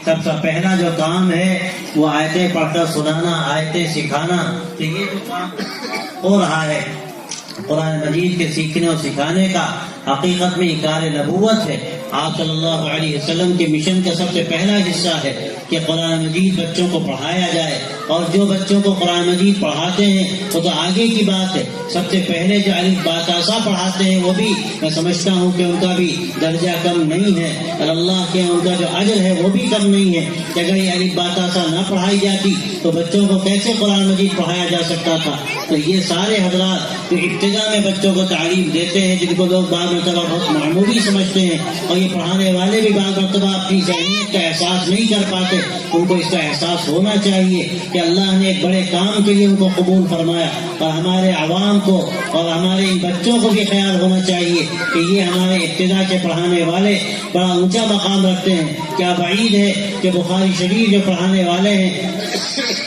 سب سے پہلا جو کام ہے وہ آیتیں پڑھ کر سنانا، آیتیں سکھانا. تو یہ جو کام ہو رہا ہے قرآن مجید کے سیکھنے اور سکھانے کا، حقیقت میں اقرار نبوت ہے. آپ صلی اللہ علیہ وسلم کے مشن کا سب سے پہلا حصہ ہے کہ قرآن مجید بچوں کو پڑھایا جائے. اور جو بچوں کو قرآن مجید پڑھاتے ہیں وہ تو آگے کی بات ہے. سب سے پہلے جو الف با تا سا پڑھاتے ہیں وہ بھی میں سمجھتا ہوں کہ ان کا بھی درجہ کم نہیں ہے، اور اللہ کے ان کا جو اجر ہے وہ بھی کم نہیں ہے. کہ اگر یہ الف با تا سا نہ پڑھائی جاتی تو بچوں کو کیسے قرآن مجید پڑھایا جا سکتا تھا؟ تو یہ سارے حضرات جو ابتدا میں بچوں کو تعلیم دیتے ہیں، جن کو لوگ بعض مرتبہ بہت معمولی سمجھتے ہیں، اور یہ پڑھانے والے بھی بعض مرتبہ اپنی ذہنیت کا احساس نہیں کر پاتے، ان کو اس کا احساس ہونا چاہیے کہ اللہ نے ایک بڑے کام کے لیے ان کو قبول فرمایا. اور ہمارے عوام کو اور ہمارے ان بچوں کو بھی خیال ہونا چاہیے کہ یہ ہمارے ابتدا کے پڑھانے والے بڑا اونچا مقام رکھتے ہیں. کیا بعید ہے کہ بخاری شریف جو پڑھانے والے ہیں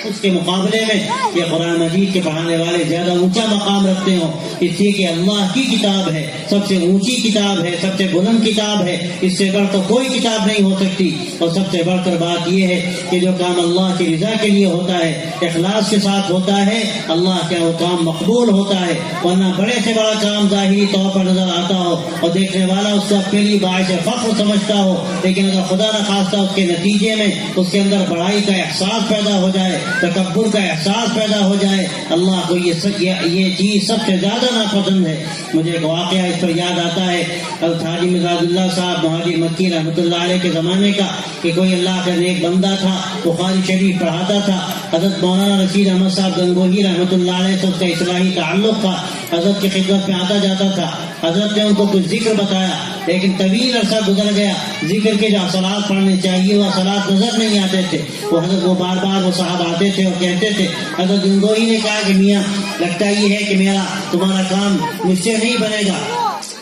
اس کے مقابلے میں یہ قرآن مجید کے پڑھانے والے زیادہ اونچا مقام رکھتے ہوں. اس لیے کہ اللہ کی کتاب ہے، سب سے اونچی کتاب ہے، سب سے بلند کتاب ہے. اس سے بڑھ کر کوئی کتاب نہیں ہو سکتی. اور سب سے بڑھ کر بات یہ ہے کہ جو کام اللہ کی رضا کے لیے ہوتا ہے، اخلاص کے ساتھ ہوتا ہے، اللہ کا وہ کام مقبول ہوتا ہے. ورنہ بڑے سے بڑا کام ظاہری طور پر نظر آتا ہو اور دیکھنے والا اس کو اپنے لیے باعث فخر سمجھتا ہو، لیکن اگر خدا نہ خواستہ اس کے نتیجے میں اس کے اندر بڑائی کا احساس پیدا ہو جائے، تکبر کا احساس پیدا ہو جائے، اللہ کو یہ چیز سب سے زیادہ ناپسند ہے. مجھے ایک واقعہ اس پر یاد آتا ہے، حضرت حاجی مزاج اللہ صاحب مہاجر مکی رحمۃ اللہ علیہ کے زمانے کا، کہ کوئی اللہ کا نیک بندہ تھا، بخاری شریف پڑھاتا تھا. حضرت مولانا رشید احمد صاحب گنگوہی رحمۃ اللہ علیہ سے اس کا اصلاحی تعلق تھا. حضرت کی خدمت میں آتا جاتا تھا. حضرت نے ان کو کچھ ذکر بتایا، لیکن طویل عرصہ گزر گیا، ذکر کے جو اثرات پڑھنے چاہیے وہ اثرات نظر نہیں آتے تھے. وہ بار بار وہ صاحب آتے تھے اور کہتے تھے. حضرت گنگوہی نے کہا کہ میاں لگتا یہ ہے کہ تمہارا کام مجھ سے نہیں بنے گا،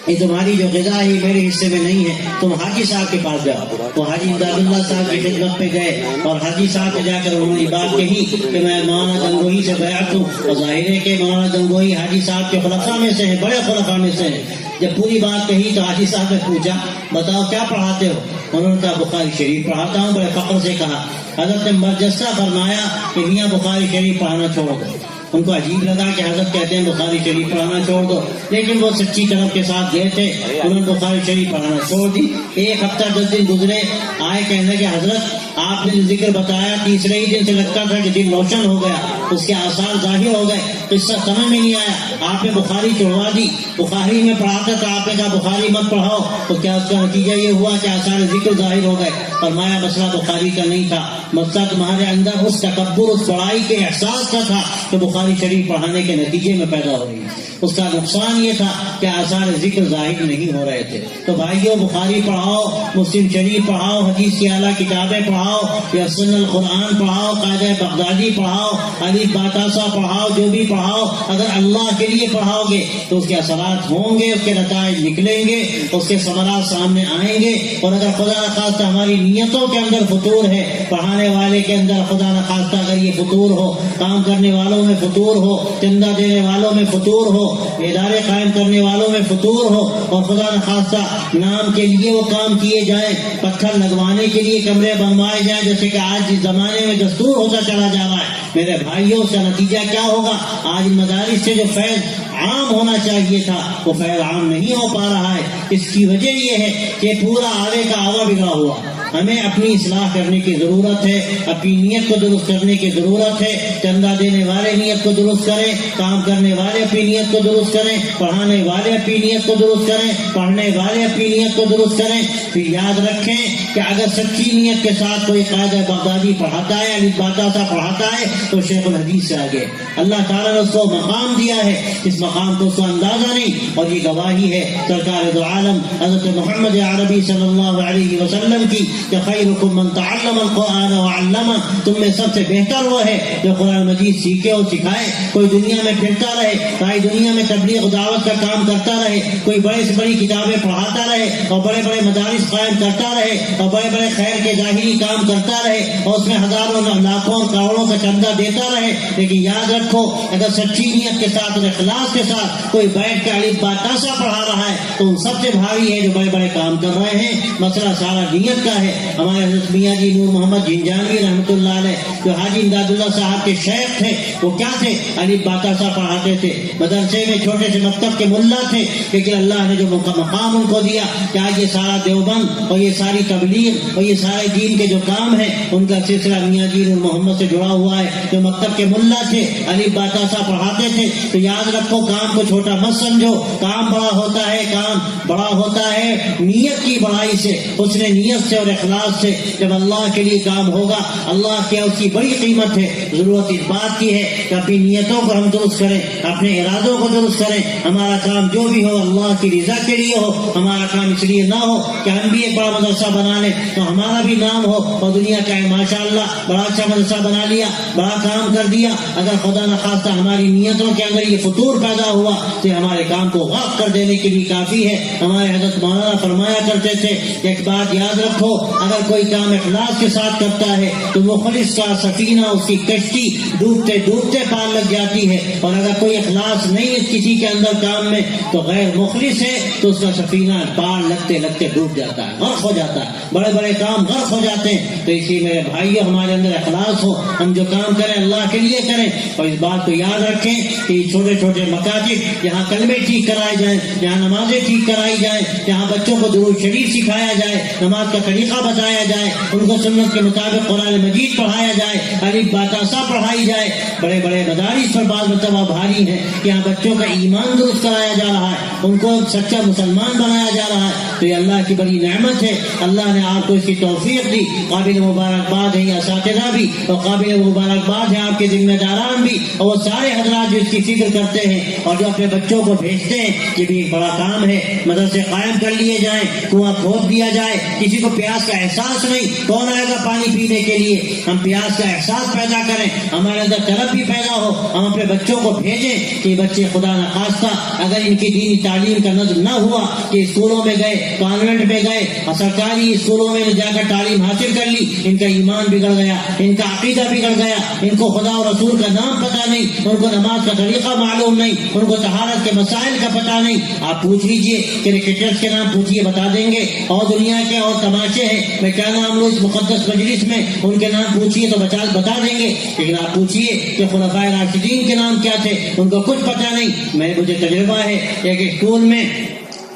یہ تمہاری جو غذا ہے میرے حصے میں نہیں ہے، تم حاجی صاحب کے پاس جاؤ. وہ حاجی امداد اللہ صاحب کی خدمت پہ گئے اور حاجی صاحب سے جا کر انہوں نے بات کہی کہ میں مولانا گنگوہی سے بیعت ہوں. اور ظاہر ہے کہ مولانا گنگوہی حاجی صاحب کے خلفاء میں سے ہیں، بڑے خلفاء میں سے ہیں. جب پوری بات کہی تو حاجی صاحب نے پوچھا بتاؤ کیا پڑھاتے ہو؟ انہوں نے کہا بخاری شریف پڑھاتا ہوں. بڑے فخر سے کہا. حضرت نے برجستہ فرمایا کہ میاں بخاری شریف پڑھانا چھوڑ دو. ان کو عجیب لگا کہ حضرت کہتے ہیں بخاری شریف پڑھانا چھوڑ دو، لیکن وہ سچی طرف کے ساتھ گئے تھے. انہوں نے بخاری شریف پڑھانا چھوڑ دی. 1 ہفتہ 10 دن گزرے، آئے کہنے کہ حضرت آپ نے جو ذکر بتایا تیسرے ہی دن سے لگتا تھا کہ دل روشن ہو گیا، اس کے آثار ظاہر ہو گئے. قصہ سمجھ میں نہیں آیا، آپ نے بخاری چھوڑوا دی. بخاری میں پڑھاتا تھا، آپ نے کہا بخاری مت پڑھاؤ، تو کیا اس کا نتیجہ یہ ہوا کہ آثار ذکر ظاہر ہو گئے؟ فرمایا مسئلہ بخاری کا نہیں تھا، مسئلہ تمہارے اندر اس تکبر، اس بڑائی کے احساس کا تھا کہ بخاری شریف پڑھانے کے نتیجے میں پیدا ہو رہی ہے. اس کا نقصان یہ تھا کہ آثار ذکر ظاہر نہیں ہو رہے تھے. تو بھائیو بخاری پڑھاؤ، مسلم شریف پڑھاؤ، حدیث کی اعلیٰ کتابیں پڑھاؤ، یا سنن القرآن پڑھاؤ، قاعدہ بغدادی پڑھاؤ، الف با تا سا پڑھاؤ، جو بھی پڑھاؤ اگر اللہ کے لیے پڑھاؤ گے تو اس کے اثرات ہوں گے، اس کے نتائج نکلیں گے، اس کے ثمرات سامنے آئیں گے. اور اگر خدا نخواستہ ہماری نیتوں کے اندر فطور ہے، پڑھانے والے کے اندر خدا نخواستہ اگر یہ فطور ہو، کام کرنے والوں میں فطور ہو، چندہ دینے والوں میں فطور ہو، ادارے قائم کرنے والوں میں فطور ہو، اور خدا نخواستہ نام کے لیے وہ کام کیے جائیں، پتھر لگوانے کے لیے کمرے بنوائے جائیں جیسے کہ آج اس زمانے میں دستور ہوتا چلا جا رہا ہے. میرے بھائیوں اس کا نتیجہ کیا ہوگا؟ آج مدارس سے جو فیض عام ہونا چاہیے تھا وہ فیض عام نہیں ہو پا رہا ہے. اس کی وجہ یہ ہے کہ پورا آوے کا آوا بگڑا ہوا. ہمیں اپنی اصلاح کرنے کی ضرورت ہے، اپنی نیت کو درست کرنے کی ضرورت ہے. چندہ دینے والے نیت کو درست کریں، کام کرنے والے اپنی نیت کو درست کریں، پڑھانے والے اپنی نیت کو درست کریں، پڑھنے والے اپنی نیت کو درست کریں. پھر یاد رکھیں کہ اگر سچی نیت کے ساتھ کوئی قاعدہ بغدادی پڑھاتا ہے، الف با تا سا پڑھاتا ہے تو شیخ الحدیث سے آگے. اللہ تعالیٰ نے اس کو مقام دیا ہے، اس مقام کو اس کو اندازہ نہیں. اور یہ گواہی ہے سرکار دو عالم حضرت محمد عربی صلی اللہ علیہ وسلم کی کہ خیرکم من تعلم القرآن وعلمہ، تم میں سب سے بہتر وہ ہے جو قرآن مجید سیکھے اور سکھائے. کوئی دنیا میں پھرتا رہے، ساری دنیا میں تبلیغ دعوت کا کام کرتا رہے، کوئی بڑے سے بڑی کتابیں پڑھاتا رہے اور بڑے بڑے مدارس قائم کرتا رہے اور بڑے بڑے خیر کے ظاہری کام کرتا رہے اور اس میں ہزاروں لاکھوں کروڑوں کا چندہ دیتا رہے، لیکن یاد رکھو اگر سچی نیت کے ساتھ اور اخلاص کے ساتھ کوئی بیٹھ کے الف با تا سا پڑھا رہا ہے تو ان سب سے بھاری ہے جو بڑے بڑے کام کر رہے ہیں. مسئلہ سارا نیت کا ہے. ہمارے حضرت میاں جی نور محمد جنجانوی رحمۃ اللہ علیہ جو حاجی امداد اللہ صاحب کے شیخ تھے وہ کیا تھے؟ الف با تا سا پڑھاتے تھے. مدرسے میں چھوٹے سے مکتب کے ملا تھے لیکن اللہ نے جو مقام ان کو دیا کہ آج یہ سارا دیوبند اور یہ ساری تبلیغ اور یہ سارے دین کے جو کام ہے ان کا سلسلہ میاں جی نور محمد سے جڑا ہوا ہے. جو مکتب کے ملا تھے الف با تا سا پڑھاتے تھے. تو یاد رکھو کام کو چھوٹا مت سمجھو. کام بڑا ہوتا ہے، کام بڑا ہوتا ہے نیت کی بڑائی سے، حسن نیت سے اور اخلاص سے. جب اللہ کے لیے کام ہوگا اللہ کیا اس کی بڑی قیمت ہے. ضرورت اس بات کی ہے کہ اپنی نیتوں کو ہم درست کریں، اپنے ارادوں کو درست کریں. ہمارا کام جو بھی ہو اللہ کی رضا کے لیے ہو. ہمارا کام اس لیے نہ ہو کہ ہم بھی ایک بڑا مدرسہ بنا لیں تو ہمارا بھی نام ہو اور دنیا کا ماشاء اللہ بڑا اچھا مدرسہ بنا لیا، بڑا کام کر دیا. اگر خدا نخواستہ ہماری نیتوں کے اندر یہ فطور پیدا ہوا تو ہمارے کام کو غرق کر دینے کے لیے کافی ہے. ہمارے حضرت مولانا فرمایا کرتے تھے کہ ایک بات یاد رکھو، اگر کوئی کام اخلاص کے ساتھ کرتا ہے تو مخلص کا سفینہ، اس کی کشتی ڈوبتے ڈوبتے پار لگ جاتی ہے. اور اگر کوئی اخلاص نہیں ہے کسی کے اندر کام میں تو غیر مخلص ہے تو اس کا سفینہ پار لگتے لگتے ڈوب جاتا ہے، غرق ہو جاتا ہے. بڑے بڑے کام غرق ہو جاتے ہیں. تو اسی میرے بھائیو ہمارے اندر اخلاص ہو، ہم جو کام کریں اللہ کے لیے کریں. اور اس بات کو یاد رکھیں کہ چھوٹے چھوٹے مکاتب جہاں کلمے ٹھیک کرائے جائیں، جہاں نمازیں ٹھیک کرائی جائیں، جہاں بچوں کو درود شریف سکھایا جائے، نماز کا طریقہ بتایا جائے، ان کو سنت کے مطابق قرآن مجید پڑھایا جائے، الف با تا سا پڑھائی جائے. بڑے بڑے مدارس پر بعض مرتبہ بھاری ہیں کہ یہاں بچوں کا ایمان درست کرایا جا رہا ہے، ان کو سچا مسلمان بنایا جا رہا ہے. تو یہ اللہ کی بڑی نعمت ہے. اللہ نے آپ کو اس کی توفیق دی. قابل مبارکباد ہے یہ اساتذہ بھی اور قابل مبارکباد ہے آپ کے ذمہ داران بھی اور وہ سارے حضرات جو اس کی فکر کرتے ہیں اور جو اپنے بچوں کو بھیجتے ہیں. یہ بھی ایک بڑا کام ہے. مدرسے قائم کر لیے جائیں، کنواں کھود دیا جائے. کسی کو پیاس کا احساس نہیں، کون آئے گا پانی پینے کے لیے؟ ہم پیاس کا احساس پیدا کریں، ہمارے اندر طلب بھی پیدا ہو. ہم اپنے بچوں کو بھیجیں کہ بچے خدا نخواستہ اگر ان کی دینی تعلیم کا نظم نہ ہوا کہ اسکولوں میں گئے، کانوینٹ میں گئے اور سرکاری اسکولوں میں جا کر تعلیم حاصل کر لی، ان کا ایمان بگڑ گیا، ان کا عقیدہ بگڑ گیا، ان کو خدا اور رسول کا نام پتہ نہیں، ان کو نماز کا طریقہ معلوم نہیں، ان کو طہارت کے مسائل کا پتہ نہیں. آپ پوچھ لیجئے، کرکٹرز کے نام پوچھیے بتا دیں گے، اور دنیا کے اور تماشے ہیں میں کیا نام لوں اس مقدس مجلس میں، ان کے نام پوچھیے تو بتا دیں گے. لیکن آپ پوچھیے کہ خلفائے راشدین کے نام کیا تھے، ان کو کچھ پتہ نہیں. مجھے تجربہ ہے ایک اسکول میں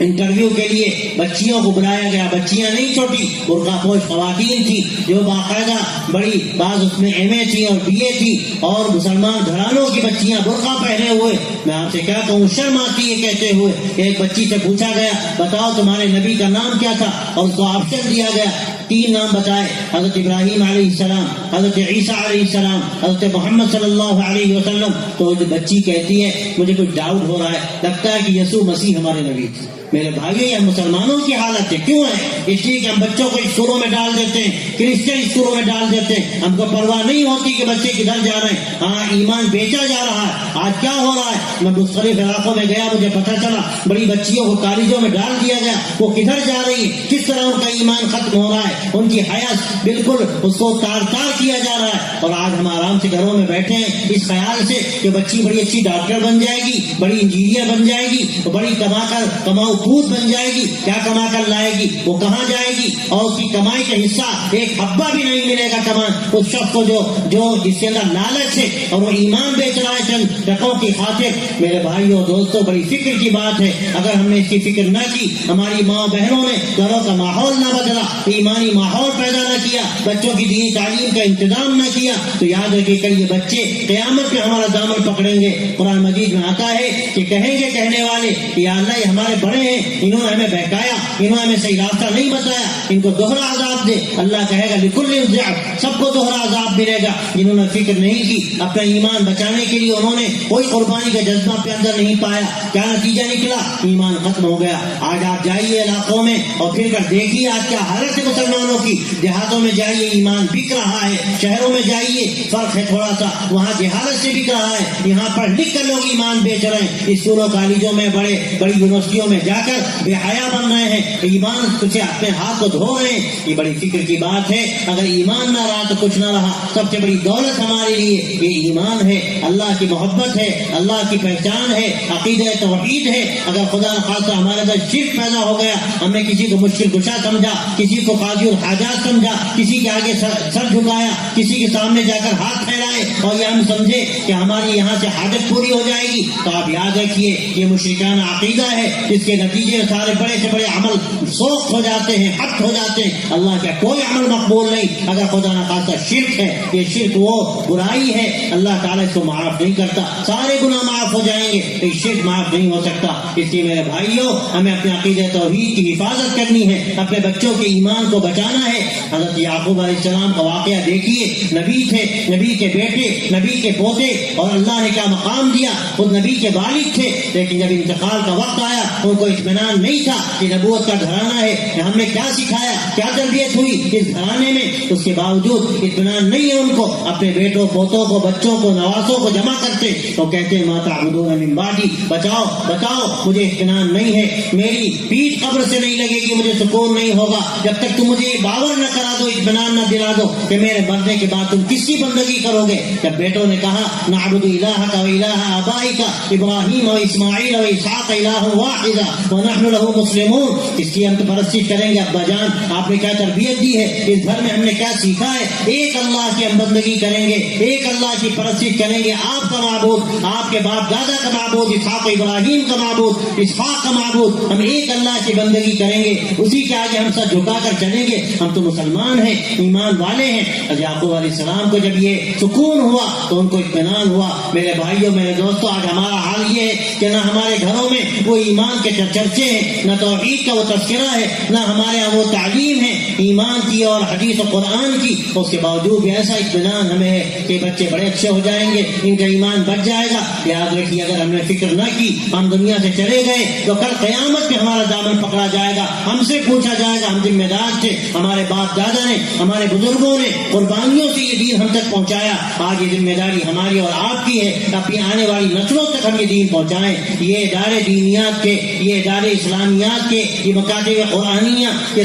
انٹرویو کے لیے بچیوں کو بلایا گیا. بچیاں نہیں چھوٹی، برقع پوش خواتین تھی جو باقاعدہ بڑی بعض اس میں ایم اے تھی اور بی اے تھی اور مسلمان گھرانوں کی بچیاں برقع پہنے ہوئے. میں آپ سے کیا کہوں، شرم آتی ہے کہتے ہوئے. ایک بچی سے پوچھا گیا بتاؤ تمہارے نبی کا نام کیا تھا، اور اس کو آپشن دیا گیا. 3 نام بتائے، حضرت ابراہیم علیہ السلام، حضرت عیسیٰ علیہ السلام، حضرت محمد صلی اللہ علیہ وسلم. تو بچی کہتی ہے مجھے کوئی ڈاؤٹ ہو رہا ہے، لگتا ہے کہ یسوع مسیح ہمارے نبی تھے. میرے بھائیو یہ مسلمانوں کی حالت ہے. کیوں ہے؟ اس لیے کہ ہم بچوں کو اسکولوں میں ڈال دیتے ہیں، کرسچن اسکولوں میں ڈال دیتے ہیں. ہم کو پرواہ نہیں ہوتی کہ بچے کدھر جا رہے ہیں. ہاں ایمان بیچا جا رہا ہے. آج کیا ہو رہا ہے، میں مختلف علاقوں میں گیا، مجھے پتہ چلا بڑی بچیوں کو کالجوں میں ڈال دیا گیا. وہ کدھر جا رہی ہیں، کس طرح ان کا ایمان ختم ہو رہا ہے، ان کی حیات بالکل اس کو تار تار کیا جا رہا ہے. اور آج ہم آرام سے گھروں میں بیٹھے ہیں اس خیال سے کہ بچی بڑی اچھی ڈاکٹر بن جائے گی، بڑی انجینئر بن جائے گی، بڑی کماؤ خود بن جائے گی. کیا کما کر لائے گی، وہ کہاں جائے گی، اور اس کی کمائی کا حصہ ایک حبہ بھی نہیں ملے گا کمان اس شخص کو جو جس کے اندر لالچ ہے اور وہ ایمان بیچ رہا ہے چند ٹکوں کی خاطر. میرے بھائیوں دوستوں بڑی فکر کی بات ہے. اگر ہم نے اس کی فکر نہ کی، ہماری ماں بہنوں نے گھروں کا ماحول نہ بدلا، ایمانی ماحول پیدا نہ کیا، بچوں کی دینی تعلیم کا انتظام نہ کیا، تو یاد رکھیے کہ یہ بچے قیامت میں ہمارا دامن پکڑیں گے. قرآن مجید میں آتا ہے کہ کہیں گے کہنے والے کہ یا اللہ یہ ہمارے بڑے ہیں، انہوں نے ہمیں بہکایا، انہوں نے ہمیں صحیح راستہ نہیں بتایا، ان کو دوہرا عذاب دے. اللہ کہے گا لکل ضعف، سب کو دوہرا عذاب ملے گا. جنہوں نے فکر نہیں کی اپنا ایمان بچانے کے لیے، انہوں نے کوئی قربانی کا جذبہ اپنے اندر نہیں پایا، کیا نتیجہ نکلا، ایمان ختم ہو گیا. آج آپ جائیے علاقوں میں اور پھر کر دیکھیے آج کیا حالت ہے مسلمان مسلمانوں کی. دیہاتوں میں جائیے ایمان بک رہا ہے, شہروں میں جائیے فرق ہے تھوڑا سا, وہاں جہالت سے بک رہا ہے, یہاں پڑھ لکھ کر لوگ ایمان بیچ رہے ہیں. اسکولوں کالجوں میں بڑی یونیورسٹیوں میں جا کر بے حیا بن رہے ہیں, ایمان سے اپنے ہاتھ کو دھو رہے ہیں. یہ بڑی فکر کی بات ہے. اگر ایمان نہ رہا تو کچھ نہ رہا. سب سے بڑی دولت ہمارے لیے یہ ایمان ہے, اللہ کی محبت ہے, اللہ کی پہچان ہے, عقیدہ توحید ہے. اگر خدا نخواستہ ہمارے اندر شرک پیدا ہو گیا, ہم نے کسی کو مشکل کشا سمجھا, کسی کو قاضی الحاجات سمجھا, کسی کے آگے سر جھکایا, کسی کے سامنے جا کر ہاتھ پھیلائے اور یہ ہم سمجھے کہ ہماری یہاں سے حاجت پوری ہو جائے گی, تو آپ یاد رکھیے یہ مشرکانہ عقیدہ ہے, جس کے نتیجے میں سارے بڑے سے بڑے عمل سوخت ہو جاتے ہیں, حق ہو جاتے ہیں. اللہ کا کوئی عمل مقبول نہیں اگر خدا نخواستہ شرک ہے. یہ شرک وہ برائی ہے, اللہ تعالیٰ اس کو معاف نہیں کرتا. سارے گناہ معاف ہو جائیں گے, یہ شرک معاف نہیں ہو سکتا. اس لیے میرے بھائیوں, ہمیں اپنے عقیدہ توحید کی حفاظت کرنی ہے, اپنے بچوں کے ایمان کو بچانا ہے. حضرت یعقوب علیہ السلام کا واقعہ دیکھیے, نبی تھے, نبی کے بیٹے, نبی کے پوتے, اور اللہ نے کیا مقام دیا. خود نبی کے والد تھے, لیکن جب انتقال کا وقت آیا ان کو اطمینان نہیں تھا کہ نبوت کا گھرانہ ہے, ہم نے کیا سکھایا, کیا تربیت ہوئی اس گھرانے میں. اس کے باوجود اطمینان نہیں ہے ان کو. اپنے بیٹوں پوتوں کو, بچوں کو, نوازوں کو جمع کرتے تو کہتے ہیں ما تعبدون من بعدی, بچاؤ بتاؤ, مجھے اطمینان نہیں ہے, میری پیٹھ قبر سے نہیں لگے گی, مجھے سکون نہیں ہوگا جب تک تم مجھے باور نہ کرا دو, اطمینان نہ دلا دو کہ میرے مرنے کے بعد تم کس کی بندگی کرو گے. جب بیٹوں نے کہا نعبد الہک و الہ آبائک ابراہیم و اسماعیل و اسحاق الہ واحدا ونحن له مسلمون, اس کی ہم تو پرستش کریں گے. ابا جان آپ نے کیا تربیت دی ہے, اس گھر میں ہم نے کیا سیکھا ہے, ایک اللہ کی ہم بندگی کریں گے, ایک اللہ کی پرستش کریں گے. آپ کا معبود, آپ کے باپ دادا کا معبود اسحاق ابراہیم کا معبود, اسحاق کا معبود, ہم ایک اللہ کی بندگی کریں گے, اسی کے آگے ہم سر جھکا کر چلیں گے. ہم تو مسلمان ہیں, ایمان والے ہیں. یعقوب علیہ السلام کو جب یہ سکون ہوا تو ان کو اطمینان ہوا. میرے بھائیوں, میرے دوستوں, آج ہمارا حال یہ ہے کہ نہ ہمارے گھروں میں وہ ایمان کے چرچے ہیں, نہ توحید کا وہ تذکرہ ہے, نہ ہمارے یہاں وہ تعلیم ہے ایمان کی اور حدیث و قرآن کی. اس کے باوجود بھی ایسا اطمینان ہمیں ہے کہ بچے بڑے اچھے ہو جائیں گے, ان کا ایمان بچ جائے گا. یاد رکھیے اگر ہم نے فکر نہ کی, ہم دنیا سے چلے گئے تو کل قیامت میں ہمارا دامن پکڑا جائے گا, ہم سے پوچھا جائے گا ہم ذمہ دار تھے, ہمارے باپ دادا نے, ہمارے بزرگوں نے قربانیوں سے یہ دین ہم تک پہنچایا. آج یہ ذمہ داری ہماری اور آپ کی ہے, اپنی آنے والی نسلوں تک ہم یہ دین پہنچائیں. یہ ادارے دینیات کے, یہ ادارے اسلامیات کے, یہ مکاتب قرآنیہ, یہ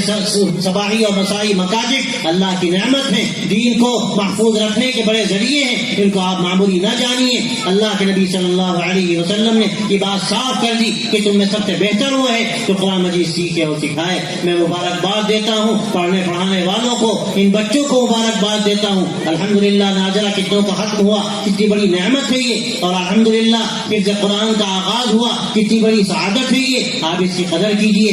صباحی اور مسائی مکاتب اللہ کی نعمت ہیں, دین کو محفوظ رکھنے کے بڑے ذریعے ہیں. ان کو آپ معمولی نہ جانیے. اللہ کے نبی صلی اللہ علیہ وسلم نے یہ بات صاف کر دی کہ تم میں سب سے بہتر وہ ہے جو قرآن مجید سیکھے اور سکھائے. میں مبارکباد دیتا ہوں پڑھنے پڑھانے والوں کو, ان بچوں کو مبارکباد دیتا ہوں. الحمدللہ ناظرہ کتنوں کا ختم ہوا, کتنی بڑی نعمت ہے یہ, اور الحمدللہ حفظ قرآن کا آغاز ہوا, کتنی بڑی سعادت ہے یہ. آپ اس کی قدر کیجئے,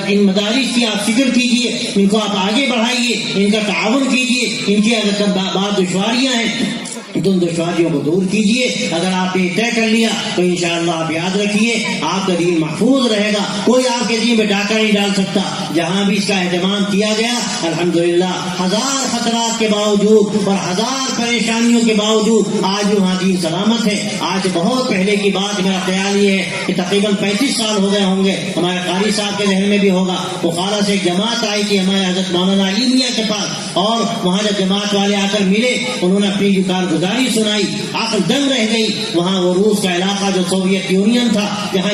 ان مدارس کی آپ فکر کیجئے, ان کو آپ آگے بڑھائیے, ان کا تعاون کیجئے. ان کی اگر بعض دشواریاں ہیں تو ان دشواریوں کو دور کیجئے. اگر آپ نے طے کر لیا تو انشاءاللہ آپ یاد رکھیے آپ کا دین محفوظ رہے گا. کوئی آپ کے دین میں ڈاکہ نہیں ڈال سکتا. جہاں بھی اس کا اہتمام کیا گیا الحمدللہ ہزار خطرات کے باوجود اور ہزار پریشانیوں کے باوجود آج بھی وہاں دین سلامت ہے. آج بہت پہلے کی بات, میرا خیال یہ ہے کہ تقریباً 35 سال ہو گئے ہوں گے, ہمارے قاری صاحب کے ذہن میں بھی ہوگا. بخارا سے ایک جماعت آئی تھی ہمارے حضرت مولانا علی میاں کے پاس, اور وہاں جب جماعت والے آ کر ملے انہوں نے اپنی جو کارگزاری سنائی, عقل دم رہ گئی. وہاں وہ روس کا علاقہ جو سوویت یونین تھا, جہاں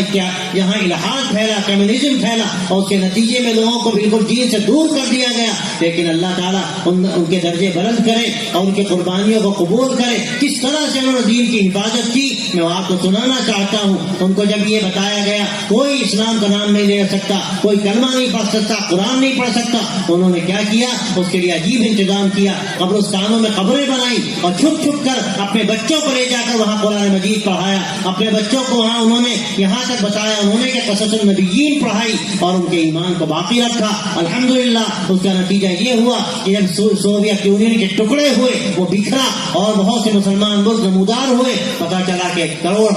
الحاد پھیلا, کمیونزم پھیلا, اور اس کے نتیجے میں لوگوں کو بالکل دین سے دور کر دیا گیا. لیکن اللہ تعالیٰ ان کے درجے بلند کرے اور ان کی قربانیوں کو قبول کرے. کس طرح سے انہوں نے دین کی حفاظت کی میں آپ کو سنانا چاہتا ہوں. ان کو جب یہ بتایا گیا کوئی اسلام کا نام نہیں لے سکتا, کوئی کلمہ نہیں پڑھ سکتا, قرآن نہیں پڑھ سکتا, انہوں نے کیا کیا, اس کے لیے عجیب انتظام کیا. قبرستانوں میں قبریں بنائی اور چھپ چھپ کر اپنے بچوں کو لے جا کر وہاں قرآن مجید پڑھایا. اپنے بچوں کو وہاں انہوں نے یہاں تک بتایا انہوں نے کہ قصص النبیین پڑھائی اور ان کے ایمان کو باقی رکھا. الحمدللہ اس کا نتیجہ یہ ہوا کہ جب سوویت یونین کے ٹکڑے ہوئے وہ بکھرا اور بہت سے مسلمان ملک نمودار ہوئے. پتا چلا کہ کروڑ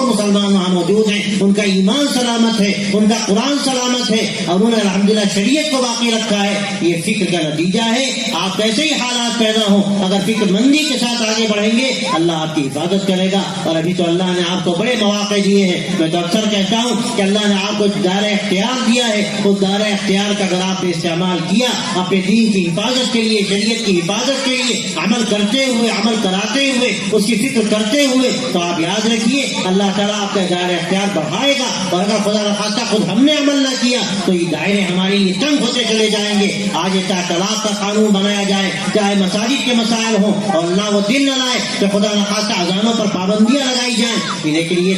مسلمان وہاں موجود ہیں, ان کا ایمان سلامت ہے, ان کا قرآن سلامت ہے, اور انہوں نے الحمدللہ شریعت کو باقی رکھا ہے. یہ فکر کا نتیجہ ہے. آپ کیسے ہی حالات پیدا ہوں اگر فکر مندی کے ساتھ آگے آگے بڑھیں گے اللہ آپ کی حفاظت کرے گا. اور ابھی تو اللہ نے آپ کو بڑے مواقع دیے ہیں. میں تو اکثر کہتا ہوں کہ اللہ نے آپ کو دار اختیار دیا ہے. اس دار اختیار کا اگر آپ نے استعمال کیا اپنے دین کی حفاظت کے لیے, شریعت کی حفاظت کے لیے, عمل کرتے ہوئے, عمل کراتے ہوئے, اس کی فکر کرتے ہوئے, تو آپ یاد رکھیے اللہ تعالیٰ آپ کا دائرہ اختیار بڑھائے گا. اور اگر خدا نخواستہ خود ہم نے عمل نہ کیا تو یہ دائرے ہمارے لیے تنگ ہوتے چلے جائیں گے. آج چاہے طلاق کا قانون بنایا جائے, چاہے مساجد کے مسائل ہوں, اور اللہ وہ دن نہ لائے کہ خدا نخواستہ اذانوں پر پابندیاں لگائی جائیں, لیکن یہ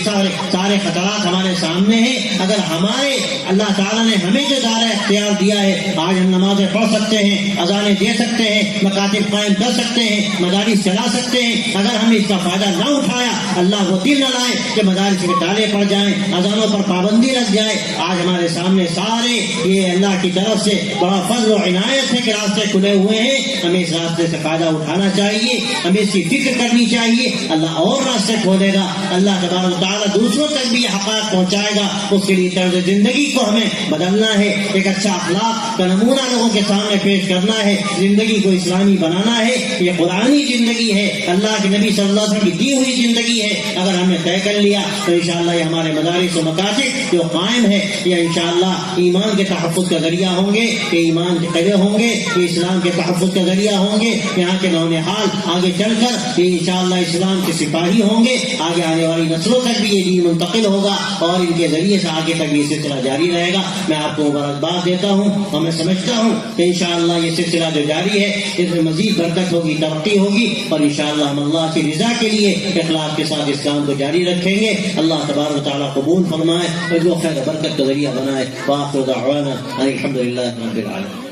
سارے خطرات ہمارے سامنے ہیں. اگر ہمارے اللہ تعالیٰ نے ہمیں جو دائرہ اختیار دیا ہے, آج ہم نمازیں پڑھ سکتے ہیں, اذانیں دے سکتے ہیں, مکاتب قائم کر سکتے ہیں, مدارس چلا سکتے ہیں. اگر ہم نے اس کا فائدہ نہ اٹھایا, اللہ وہ دن نہ لائے کہ مدارس میں تالے پڑ جائیں, اذانوں پر پابندی لگ جائے. آج ہمارے سامنے سارے یہ اللہ کی طرف سے بڑا فضل و عنایت ہے کہ راستے کھلے ہوئے ہیں. ہمیں اس راستے سے فائدہ اٹھانا چاہیے, ہمیں اس کی فکر کرنی چاہیے. اللہ اور راستے کھولے گا, اللہ تبارک و تعالیٰ دوسروں تک بھی یہ حقائق پہنچائے گا. اس کے لیے طرز زندگی کو ہمیں بدلنا ہے, ایک اچھا اخلاق کا نمونہ لوگوں کے سامنے پیش کرنا ہے, زندگی کو اسلامی بنانا ہے. یہ قرآنی زندگی ہے, اللہ کے نبی صلی اللہ علیہ وسلم کی دی ہوئی زندگی ہے. اگر ہم نے طے کر لیا تو انشاءاللہ یہ ہمارے مدارس و مکاتب جو قائم ہے یہ انشاءاللہ ایمان کے تحفظ کا ذریعہ ہوں گے, یہ ایمان کے قلعے ہوں گے, یہ اسلام کے تحفظ کا ذریعہ ہوں گے. یہاں کے نونحال آگے چل کر یہ انشاءاللہ اسلام کے سپاہی ہوں گے. آگے آنے والی نسلوں تک بھی یہ دین منتقل ہوگا اور ان کے ذریعے سے آگے تک یہ سلسلہ جاری رہے گا. میں آپ کو مبارکباد دیتا ہوں اور میں سمجھتا ہوں کہ انشاءاللہ یہ سلسلہ جو جاری ہے اس میں مزید برکت ہوگی, ترقی ہوگی, اور انشاءاللہ ہم اللہ کی رضا کے لیے اخلاص کے ساتھ اسلام کو جاری رکھیں گے. اللہ تبارک و تعالیٰ قبول فرمائے اور جو خیر برکت کا ذریعہ بنائے. وآخر دعوانا الحمدللہ رب العالمین.